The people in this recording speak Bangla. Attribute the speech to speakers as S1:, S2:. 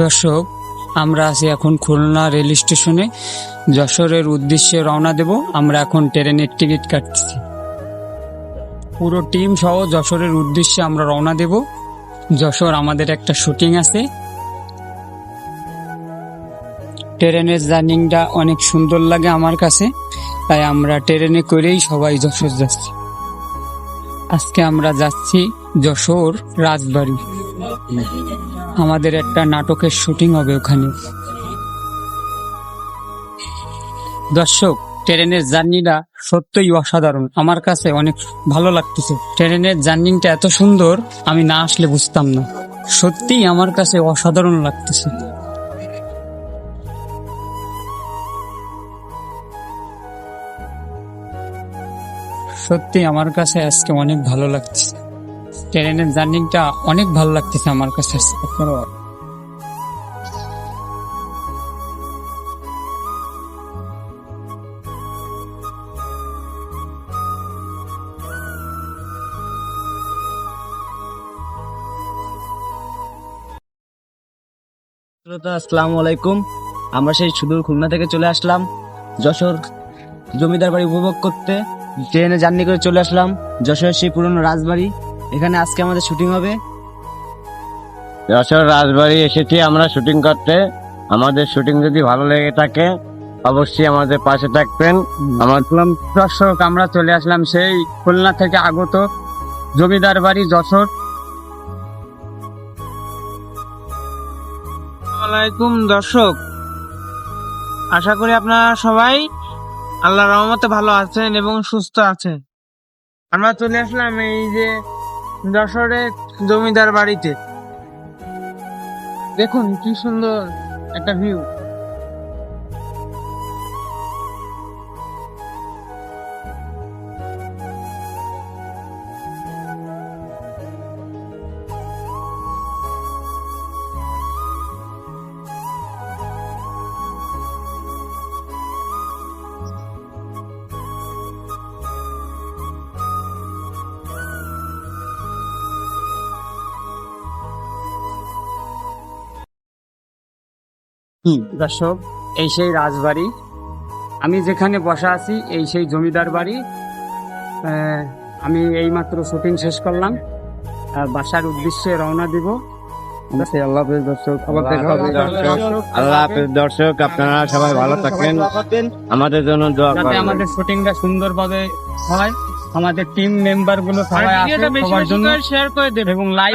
S1: দর্শক, আমরা আছি এখন খুলনা রেল স্টেশনে। যশোরের উদ্দেশ্যে রওনা দেব। আমরা এখন ট্রেনের টিকিট কাটছি। পুরো টিম সহ যশোরের উদ্দেশ্যে আমরা রওনা দেব। যশোর আমাদের একটা শুটিং আছে। ট্রেনের জার্নিংটা অনেক সুন্দর লাগে আমার কাছে, তাই আমরা ট্রেনে করেই সবাই যশোর যাচ্ছি। আজকে আমরা যাচ্ছি যশোর রাজবাড়ি। আমাদের একটা নাটকের শুটিং হবে ওখানে। দর্শক, ট্রেনের জার্নিটা সত্যই অসাধারণ, আমার কাছে অনেক ভালো লাগতেছে। ট্রেনের জার্নিটা এত সুন্দর, আমি না আসলে বুঝতাম না। সত্যিই আমার কাছে অসাধারণ লাগতেছে। সত্যি আমার কাছে আজকে অনেক ভালো লাগছে। ট্রেনের জার্নিটা অনেক ভালো লাগতেছে আমার কাছে।
S2: আসসালামু আলাইকুম। আমরা সেই সুদূর খুলনা থেকে চলে আসলাম যশোর জমিদার বাড়ি উপভোগ করতে। ট্রেনে জার্নি করে চলে আসলাম যশোরের সেই পুরনো রাজবাড়ি। এখানে আজকে আমাদের শুটিং হবে।
S3: যশোর রাজবাড়ি এসেছি আমরা শুটিং করতে। আমাদের শুটিং যদি ভালো লেগে থাকে অবশ্যই আমাদের পাশে থাকবেন। আমার
S1: দর্শক, আমরা চলে আসলাম সেই খুলনা থেকে আগত জমিদার বাড়ি যশোর।
S4: আসসালামাইকুম দর্শক, আশা করি আপনারা সবাই আল্লাহর রহমতে ভালো আছেন এবং সুস্থ আছেন। আমরা চলে আসলাম এই যে যশোরের জমিদার বাড়িতে। দেখুন কি সুন্দর একটা ভিউ।
S1: দর্শক, এই সেই রাজবাড়ি। আমি যেখানে বসা আছি এই সেই জমিদার বাড়ি। আমি এইমাত্র শুটিং শেষ করলাম, বাসার উদ্দেশ্যে রওনা দিব।
S3: আল্লাহ হাফেজ দর্শক। আল্লাহ হাফেজ দর্শক, আপনারা সবাই ভালো থাকবেন, আমাদের জন্য দোয়া
S1: যাতে
S3: করবেন।
S1: আমাদের শুটিংটা সুন্দরভাবে হয়। আমাদের টিম মেম্বার গুলো সবাই আছে, সবার জন্য
S4: শেয়ার করে দেবেন
S1: এবং লাইভ